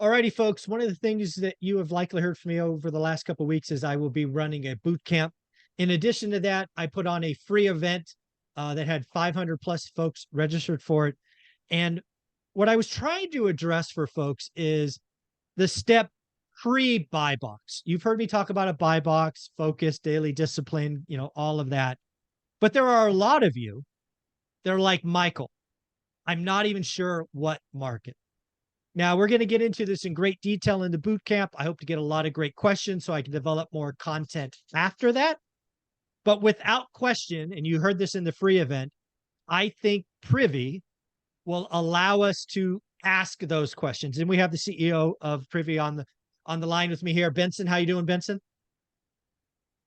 Alrighty, folks. One of the things that you have likely heard from me over the last couple of weeks is I will be running a boot camp. In addition to that, I put on a free event that had 500 plus folks registered for it. And what I was trying to address for folks is the step pre-buy box. You've heard me talk about a buy box, focus, daily discipline, all of that. But there are a lot of you that are like, Michael, I'm not even sure what market. Now, we're going to get into this in great detail in the boot camp. I hope to get a lot of great questions so I can develop more content after that. But without question, and you heard this in the free event, I think Privy will allow us to ask those questions. And we have the CEO of Privy on the line with me here. Benson, how you doing, Benson?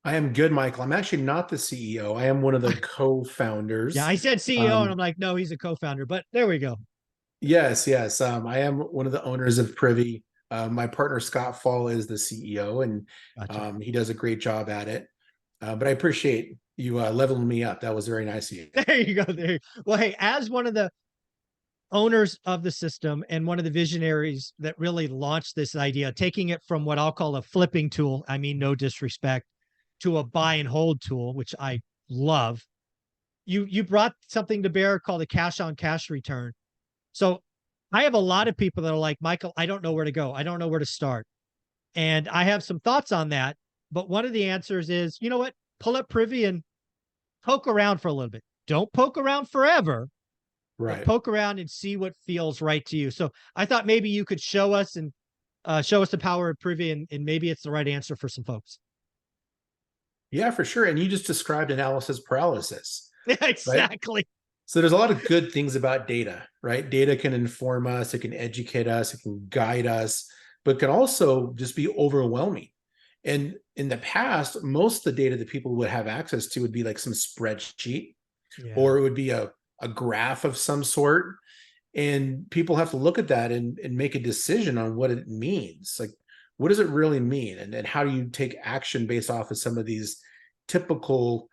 I am good, Michael. I'm actually not the CEO. I am one of the Yeah, co-founders. I said CEO, and I'm like, no, he's a co-founder. But there we go. Yes, yes. I am one of the owners of Privy. My partner Scott Fall is the CEO, and Gotcha. he does a great job at it. But I appreciate you leveling me up. That was very nice of you. There you go. There. Well, hey, as one of the owners of the system and one of the visionaries that really launched this idea, taking it from what I'll call a flipping tool, I mean, no disrespect, to a buy and hold tool, which I love. You brought something to bear called a cash on cash return. So I have a lot of people that are like, Michael, I don't know where to go. I don't know where to start. And I have some thoughts on that. But one of the answers is, you know what? Pull up Privy and poke around for a little bit. Don't poke around forever, but Right. poke around and see what feels right to you. So I thought maybe you could show us and show us the power of Privy, and maybe it's the right answer for some folks. Yeah, for sure. And you just described analysis paralysis, right? Exactly. So there's a lot of good things about data, right? Data can inform us, it can educate us, it can guide us, but can also just be overwhelming. And in the past, most of the data that people would have access to would be like some spreadsheet, Yeah. or it would be a graph of some sort. And people have to look at that and make a decision on what it means. Like, what does it really mean? And how do you take action based off of some of these typical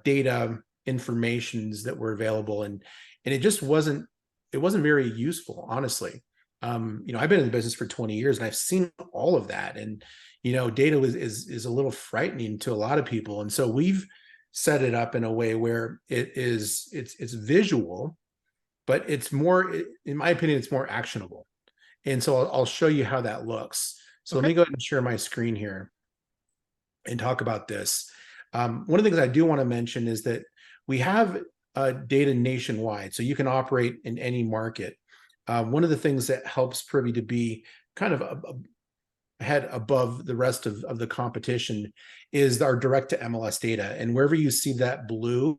data informations that were available? And it wasn't very useful, honestly. I've been in the business for 20 years and I've seen all of that. And data is a little frightening to a lot of people. And so we've set it up in a way where it's visual, but it's more, in my opinion, it's more actionable. And so I'll show you how that looks. So let Okay. me go ahead and share my screen here and talk about this. One of the things I do want to mention is that we have data nationwide, so you can operate in any market. One of the things that helps Privy to be kind of ahead above the rest of the competition is our direct to MLS data. And wherever you see that blue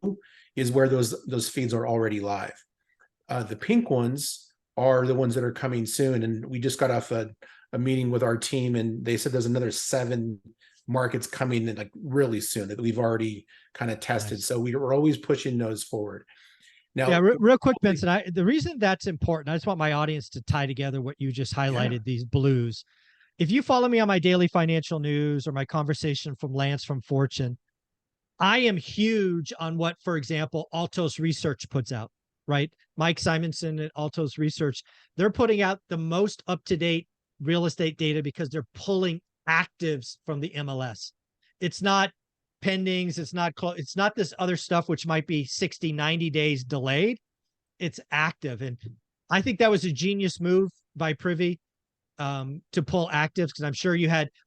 is where those feeds are already live. The pink ones are the ones that are coming soon. And we just got off a meeting with our team, and they said there's another 7 markets coming in like really soon that we've already kind of tested. Nice. So we're always pushing those forward. Yeah, Now, real quick, Benson. The reason that's important, I just want my audience to tie together what you just yeah, highlighted, these blues. If you follow me on my daily financial news or my conversation from Lance from Fortune, I am huge on what, for example, Altos Research puts out, right? Mike Simonson at Altos Research, they're putting out the most up-to-date real estate data because they're pulling actives from the MLS. It's not pendings. It's not this other stuff, which might be 60, 90 days delayed. It's active. And I think that was a genius move by Privy to pull actives, because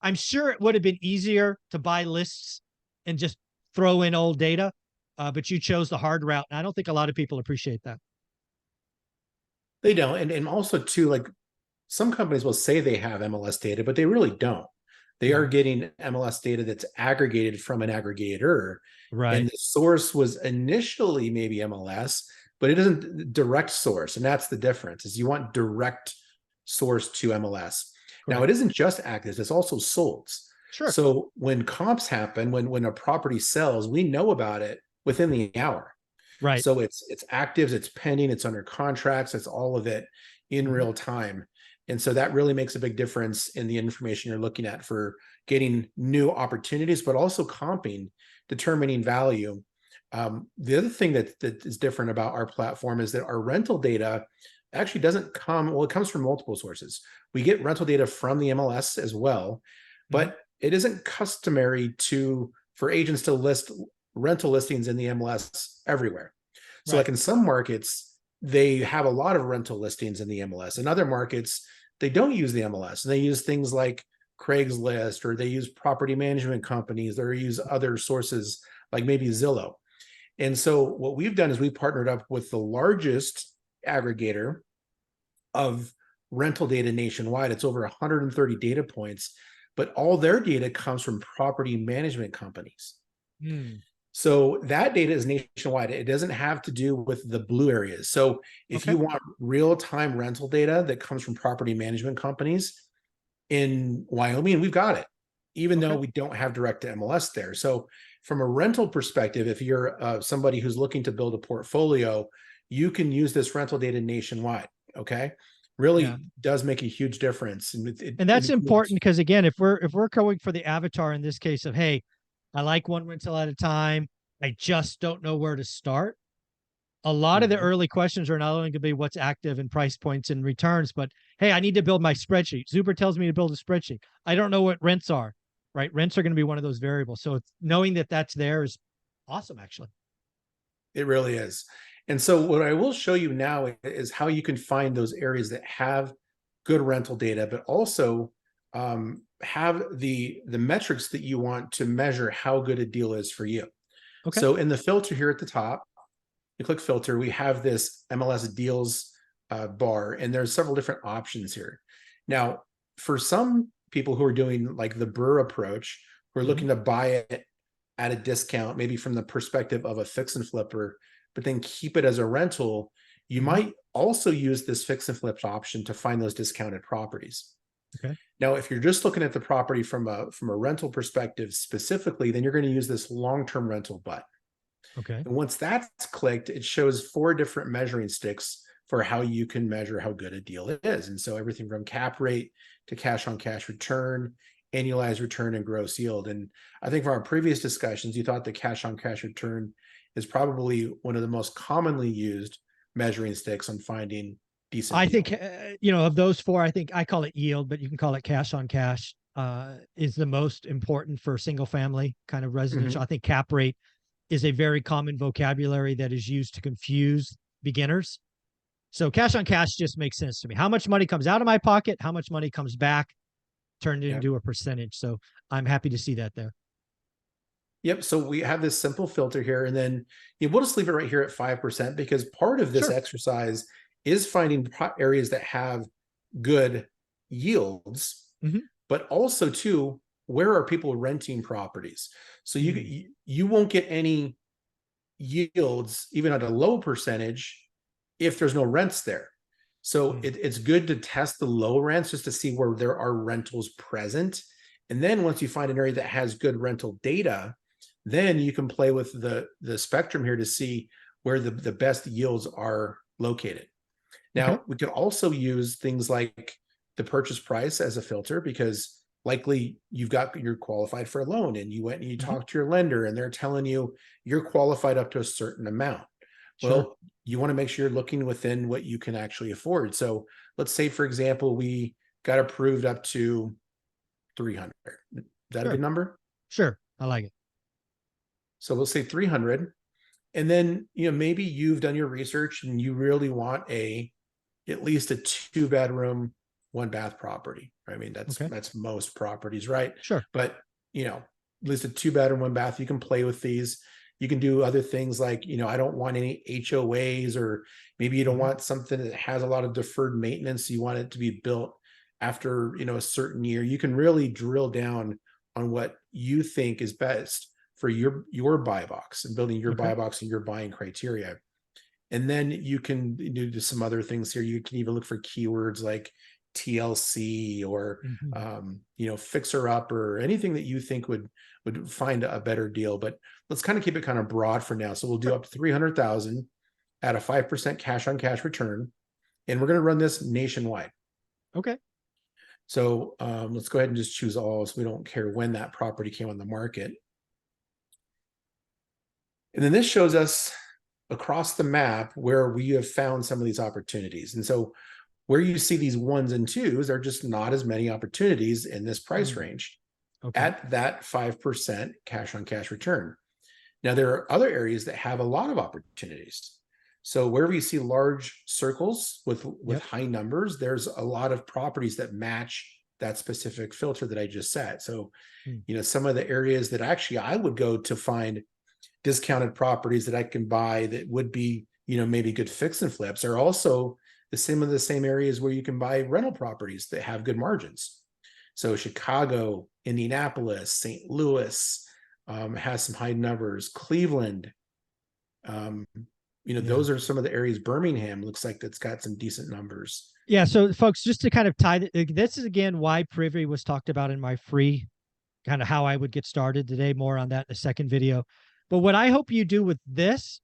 I'm sure it would have been easier to buy lists and just throw in old data, but you chose the hard route. And I don't think a lot of people appreciate that. they don't. And also too, like some companies will say they have MLS data, but they really don't. They are Yeah. getting MLS data that's aggregated from an aggregator. And Right. the source was initially maybe MLS, but it isn't direct source. And that's the difference, is you want direct source to MLS. Now, Correct. it isn't just actives, it's also solds. Sure. So when comps happen, when a property sells, we know about it within the hour. Right. So it's actives, it's pending, it's under contracts, it's all of it in Mhm. real time. And so that really makes a big difference in the information you're looking at for getting new opportunities, but also comping, determining value. The other thing that is different about our platform is that our rental data actually doesn't come, well, it comes from multiple sources. We get rental data from the MLS as well, Mhm. but it isn't customary for agents to list rental listings in the MLS everywhere. So Right. like in some markets, they have a lot of rental listings in the MLS. In other markets, they don't use the MLS and they use things like Craigslist, or they use property management companies, or use other sources like maybe Zillow. And so what we've done is we partnered up with the largest aggregator of rental data nationwide. It's over 130 data points, but all their data comes from property management companies. Mm. So that data is nationwide. It doesn't have to do with the blue areas. So if Okay. you want real-time rental data that comes from property management companies in Wyoming, we've got it, even though Okay. we don't have direct to MLS there. So from a rental perspective, if you're somebody who's looking to build a portfolio, you can use this rental data nationwide. Okay. Yeah. Really does make a huge difference. And And it that's important includes, because again, if we're going for the avatar in this case of, hey, I like one rental at a time, I just don't know where to start. A lot of the Mhm. early questions are not only going to be what's active and price points and returns, but hey, I need to build my spreadsheet. Zuber tells me to build a spreadsheet. I don't know what rents are, right? Rents are going to be one of those variables. So it's, knowing that that's there is awesome, actually. It really is. And so what I will show you now is how you can find those areas that have good rental data, but also have the metrics that you want to measure how good a deal is for you. Okay. So in the filter here at the top, you click filter, we have this MLS deals bar, and there's several different options here. Now, for some people who are doing like the Burr approach, who are Hmm. looking to buy it at a discount, maybe from the perspective of a fix and flipper, but then keep it as a rental, you Hmm. might also use this fix and flip option to find those discounted properties. Okay. Now, if you're just looking at the property from a rental perspective specifically, then you're going to use this long-term rental button. Okay. And once that's clicked, it shows 4 different measuring sticks for how you can measure how good a deal is. And so everything from cap rate to cash on cash return, annualized return, and gross yield. And I think from our previous discussions, you thought the cash on cash return is probably one of the most commonly used measuring sticks on finding decent I deal. think, of those four, I think I call it yield, but you can call it cash on cash, is the most important for single family kind of residential. Mhm. I think cap rate is a very common vocabulary that is used to confuse beginners. So cash on cash just makes sense to me. How much money comes out of my pocket, how much money comes back, turned Yeah. into a percentage. So I'm happy to see that there. Yep. So we have this simple filter here, and then we'll just leave it right here at 5% because part of this Sure. exercise is finding areas that have good yields, Hmm. but also too, where are people renting properties? So Mm. you won't get any yields even at a low percentage if there's no rents there. So Mm. it's good to test the low rents just to see where there are rentals present. And then once you find an area that has good rental data, then you can play with the spectrum here to see where the best yields are located. Okay. Now, we could also use things like the purchase price as a filter because likely you're qualified for a loan and you went and you Hmm. talked to your lender and they're telling you you're qualified up to a certain amount. Sure. Well, you want to make sure you're looking within what you can actually afford. So let's say, for example, we got approved up to 300. Is that a good Sure. number? Sure. I like it. So we'll say 300. And then, maybe you've done your research and you really want at least a 2 bedroom, 1 bath property. I mean, Okay. that's most properties, right? Sure. But at least a 2 bedroom, 1 bath. You can play with these. You can do other things like, I don't want any HOAs, or maybe you don't Hmm. want something that has a lot of deferred maintenance. You want it to be built after, a certain year. You can really drill down on what you think is best for your buy box and building your Okay. buy box and your buying criteria. And then you can do some other things here. You can even look for keywords like TLC or Hmm. fixer up, or anything that you think would find a better deal. But let's kind of keep it kind of broad for now. So we'll do Sure. up to 300,000 at a 5% cash on cash return, and we're going to run this nationwide. Okay. So let's go ahead and just choose all, so we don't care when that property came on the market. And then this shows us across the map where we have found some of these opportunities. And so where you see these ones and twos are just not as many opportunities in this price range Okay. at that 5% cash on cash return. Now, there are other areas that have a lot of opportunities. So wherever you see large circles with high numbers, there's a lot of properties that match that specific filter that I just set. So, some of the areas that actually I would go to find discounted properties that I can buy that would be, maybe good fix and flips are also the same areas where you can buy rental properties that have good margins. So Chicago, Indianapolis, St. Louis has some high numbers. Cleveland, those are some of the areas. Birmingham looks like that's got some decent numbers. Yeah. So, folks, just to kind of tie this is again why Privy was talked about in my free, kind of how I would get started today. More on that in the second video. But what I hope you do with this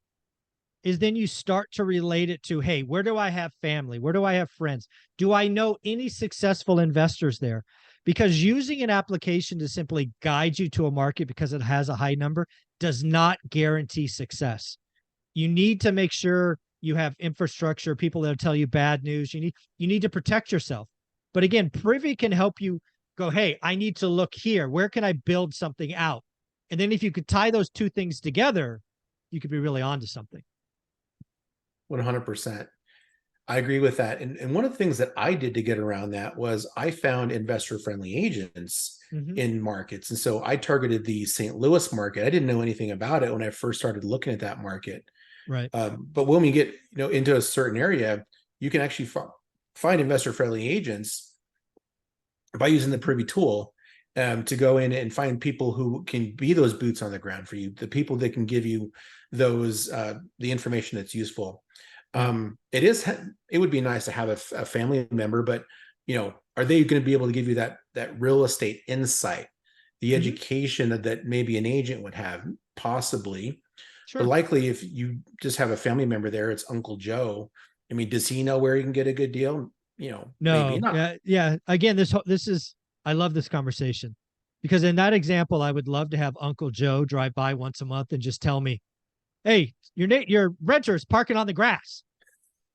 is then you start to relate it to, hey, where do I have family? Where do I have friends? Do I know any successful investors there? Because using an application to simply guide you to a market because it has a high number does not guarantee success. You need to make sure you have infrastructure, people that'll tell you bad news. You need to protect yourself. But again, Privy can help you go, hey, I need to look here. Where can I build something out? And then if you could tie those two things together, you could be really onto something. 100%. I agree with that. And one of the things that I did to get around that was I found investor friendly agents in markets. And so I targeted the St. Louis market. I didn't know anything about it when I first started looking at that market. Right. But when we get into a certain area, you can actually find investor friendly agents by using the Privy tool to go in and find people who can be those boots on the ground for you, the people that can give you those the information that's useful. It would be nice to have a family member, but are they going to be able to give you that real estate insight, the education that maybe an agent would have? Possibly. Sure. But likely if you just have a family member there, it's Uncle Joe. I mean, does he know where he can get a good deal? No. Maybe not. Yeah. Again, this is, I love this conversation because in that example, I would love to have Uncle Joe drive by once a month and just tell me, hey, your renter is parking on the grass.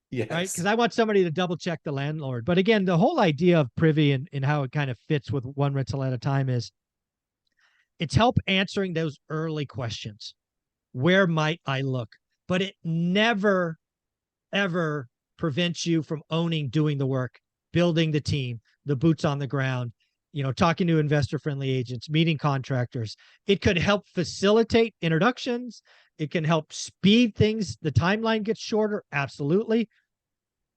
Yes. Right. Because I want somebody to double check the landlord. But again, the whole idea of Privy and how it kind of fits with one rental at a time is it's help answering those early questions. Where might I look? But it never, ever prevents you from doing the work, building the team, the boots on the ground, talking to investor friendly agents, meeting contractors. It could help facilitate introductions. It can help speed things. The timeline gets shorter. Absolutely.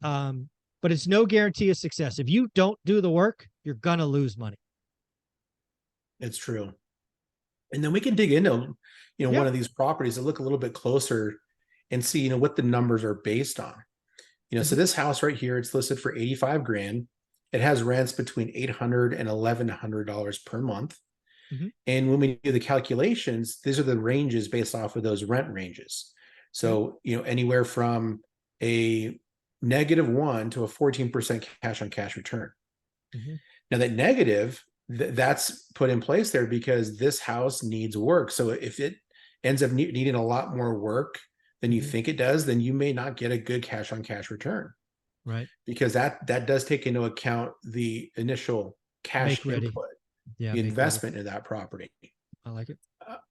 But it's no guarantee of success. If you don't do the work, you're going to lose money. It's true. And then we can dig into, one of these properties and look a little bit closer and see, what the numbers are based on. So this house right here, it's listed for 85 grand. It has rents between $800 and $1,100 per month. And when we do the calculations, these are the ranges based off of those rent ranges. So, anywhere from a -1 to a 14% cash on cash return. Now that negative, that's put in place there because this house needs work. So if it ends up needing a lot more work than you think it does, then you may not get a good cash on cash return. Right. Because that does take into account the initial cash input, the investment in that property. I like it.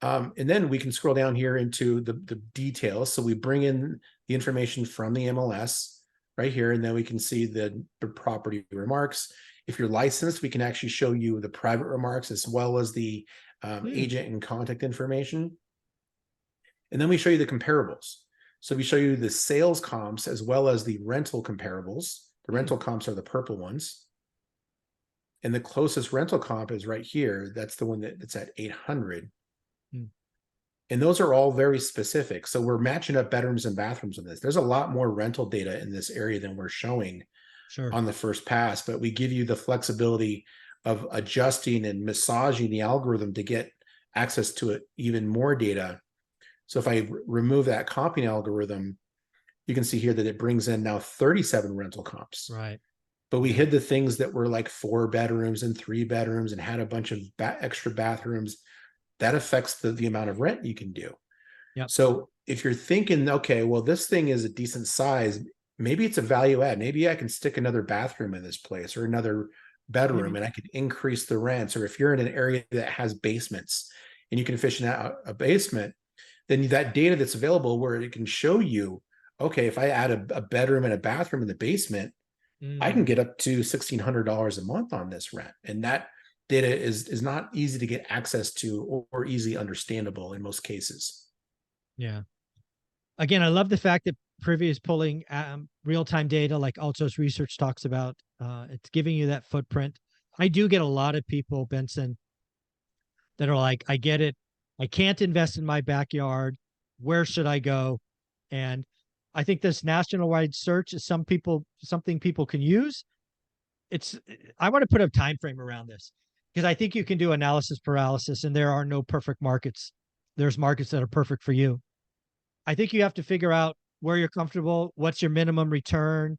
And then we can scroll down here into the details. So we bring in the information from the MLS right here, and then we can see the property remarks. If you're licensed, we can actually show you the private remarks as well as the agent and contact information. And then we show you the comparables. So we show you the sales comps as well as the rental comparables. The rental comps are the purple ones. And the closest rental comp is right here. That's the one that's at 800. And those are all very specific. So we're matching up bedrooms and bathrooms in this. There's a lot more rental data in this area than we're showing on the first pass, but we give you the flexibility of adjusting and massaging the algorithm to get access to it, even more data. So if I remove that comping algorithm, you can see here that it brings in now 37 rental comps. Right. But we hid the things that were like 4 bedrooms and 3 bedrooms and had a bunch of extra bathrooms. That affects the amount of rent you can do. Yep. So if you're thinking, okay, well, this thing is a decent size, maybe it's a value add. Maybe I can stick another bathroom in this place or another bedroom and I could increase the rents. Or if you're in an area that has basements and you can efficient out a basement, then that data that's available where it can show you, okay, if I add a bedroom and a bathroom in the basement, I can Mm, get up to $1,600 a month on this rent. And that data is not easy to get access to or easily understandable in most cases. yeah. Again, I love the fact that Privy is pulling real-time data like Altos Research talks about. It's giving you that footprint. I do get a lot of people, Benson, that are like, I get it. I can't invest in my backyard. Where should I go? And I think this national-wide search is something people can use. It's I want to put a time frame around this because I think you can do analysis paralysis and there are no perfect markets. There's markets that are perfect for you. I think you have to figure out where you're comfortable, what's your minimum return,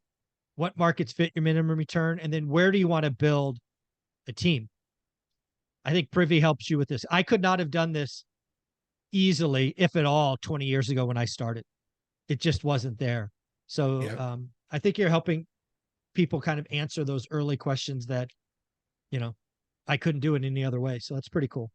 what markets fit your minimum return, and then where do you want to build a team? I think Privy helps you with this. I could not have done this easily, if at all, 20 years ago when I started. It just wasn't there. So Yeah, I think you're helping people kind of answer those early questions that, you know, I couldn't do it any other way. So that's pretty cool.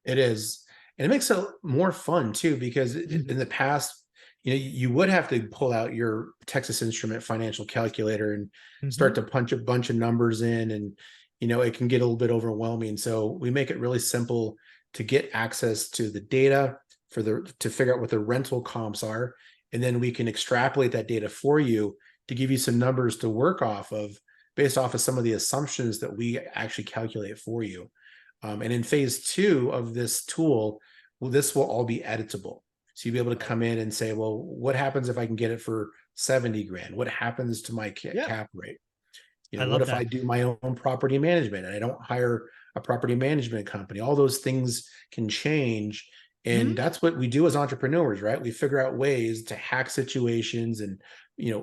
it is. And it makes it more fun too, because in the past, you would have to pull out your Texas Instrument financial calculator and Mm-hmm. start to punch a bunch of numbers in, and it can get a little bit overwhelming. So we make it really simple to get access to the data to figure out what the rental comps are, and then we can extrapolate that data for you to give you some numbers to work off of based off of some of the assumptions that we actually calculate for you. And in phase two of this tool, well, this will all be editable. So you'll be able to come in and say, well, what happens if I can get it for 70 grand? What happens to my Yeah, cap rate? I What love if that. I do my own property management and I don't hire a property management company? All those things can change. And Mm-hmm. that's what we do as entrepreneurs, right? We figure out ways to hack situations and,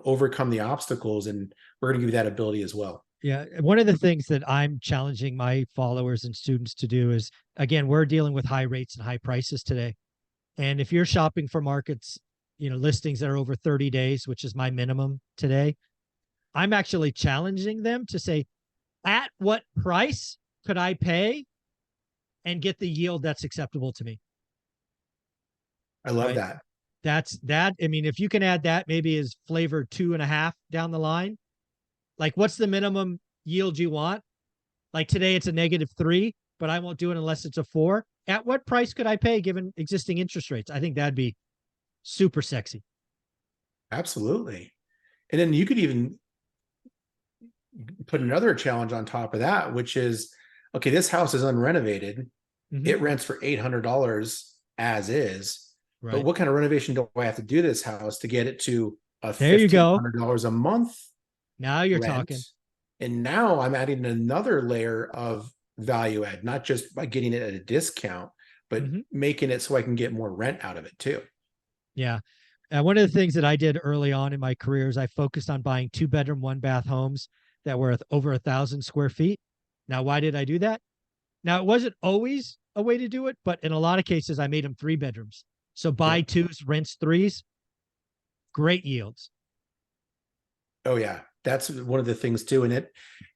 overcome the obstacles. And we're going to give you that ability as well. Yeah. One of the things that I'm challenging my followers and students to do is, again, we're dealing with high rates and high prices today. And if you're shopping for markets, listings that are over 30 days, which is my minimum today, I'm actually challenging them to say, at what price could I pay and get the yield that's acceptable to me? I love Right. that. That's that. I mean, if you can add that maybe as flavor 2.5 down the line, like what's the minimum yield you want? Like today it's a -3, but I won't do it unless it's a 4. At what price could I pay given existing interest rates? I think that'd be super sexy. Absolutely. And then you could even put another challenge on top of that, which is, okay, this house is unrenovated. Mm-hmm. It rents for $800 as is. But Right. what kind of renovation do I have to do to this house to get it to a There you go. $1,500 a month Now you're rent? talking. And now I'm adding another layer of value add, not just by getting it at a discount, but Mm-hmm. making it so I can get more rent out of it too. Yeah. One of the things that I did early on in my career is I focused on buying 2-bedroom, 1-bath homes that were over 1,000 square feet. Now, why did I do that? Now, it wasn't always a way to do it, but in a lot of cases, I made them 3 bedrooms. So buy Yep. twos, rents threes, great yields. Oh yeah, that's one of the things too, and it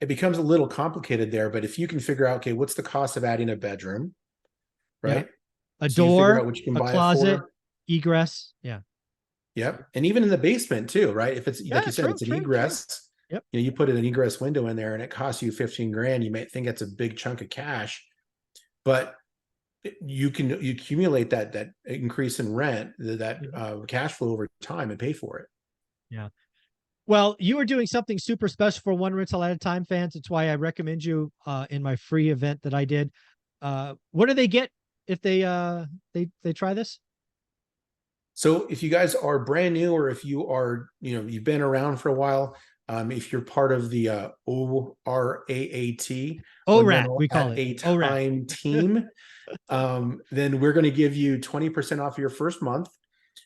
becomes a little complicated there. But if you can figure out, okay, what's the cost of adding a bedroom, Yeah. right? A So you figure door, out what you can a buy it closet, for. egress. Yeah. Yep, and even in the basement too, right? If it's like Yeah. you said, True, it's an true, true. egress. Yep. You put an egress window in there, and it costs you 15 grand. You might think it's a big chunk of cash, but you accumulate that increase in rent, that Mhm. cash flow over time, and pay for it. Yeah. Well, you are doing something super special for One Rental at a Time fans. It's why I recommend you in my free event that I did. What do they get if they try this? So if you guys are brand new, or if you are, you've been around for a while, if you're part of the ORAAT, One ORAT, Rental we call at it. a ORAT. Time team, then we're going to give you 20% off your first month.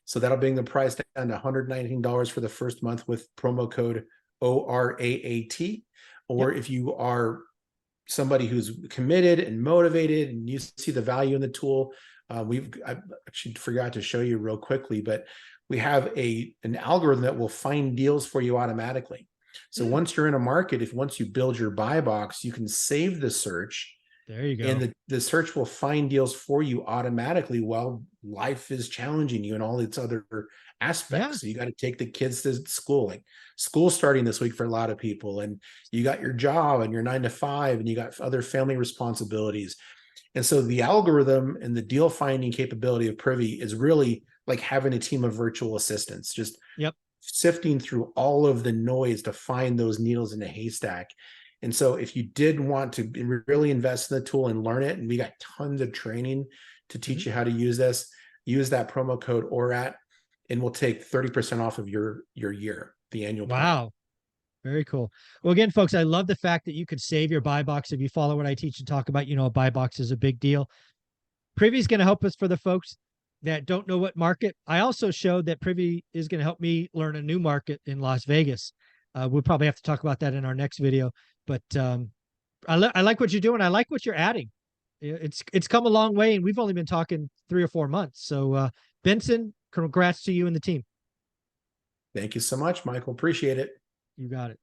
So that'll bring the price down to $119 for the first month with promo code ORAAT. Yep. Or if you are somebody who's committed and motivated and you see the value in the tool, I actually forgot to show you real quickly, but we have an algorithm that will find deals for you automatically. So Hmm, once you're in a market, if once you build your buy box, you can save the search, there you and go. the search will find deals for you automatically while life is challenging you and all its other Yeah. aspects. So you got to take the kids to school. Like school starting this week for a lot of people, and you got your job and your 9 to 5, and you got other family responsibilities. And so the algorithm and the deal finding capability of Privy is really like having a team of virtual assistants, just Yep. sifting through all of the noise to find those needles in a haystack. And so if you did want to really invest in the tool and learn it, and we got tons of training to Mhm. teach you how to use this, use that promo code ORAT, and we'll take 30% off of your year, the annual plan. Wow. Very cool. Well, again, folks, I love the fact that you could save your buy box. If you follow what I teach and talk about, a buy box is a big deal. Privy is going to help us for the folks that don't know what market. I also showed that Privy is going to help me learn a new market in Las Vegas. We'll probably have to talk about that in our next video, but I like what you're doing. I like what you're adding. It's come a long way, and we've only been talking 3 or 4 months. So, Benson, congrats to you and the team. Thank you so much, Michael. Appreciate it. You got it.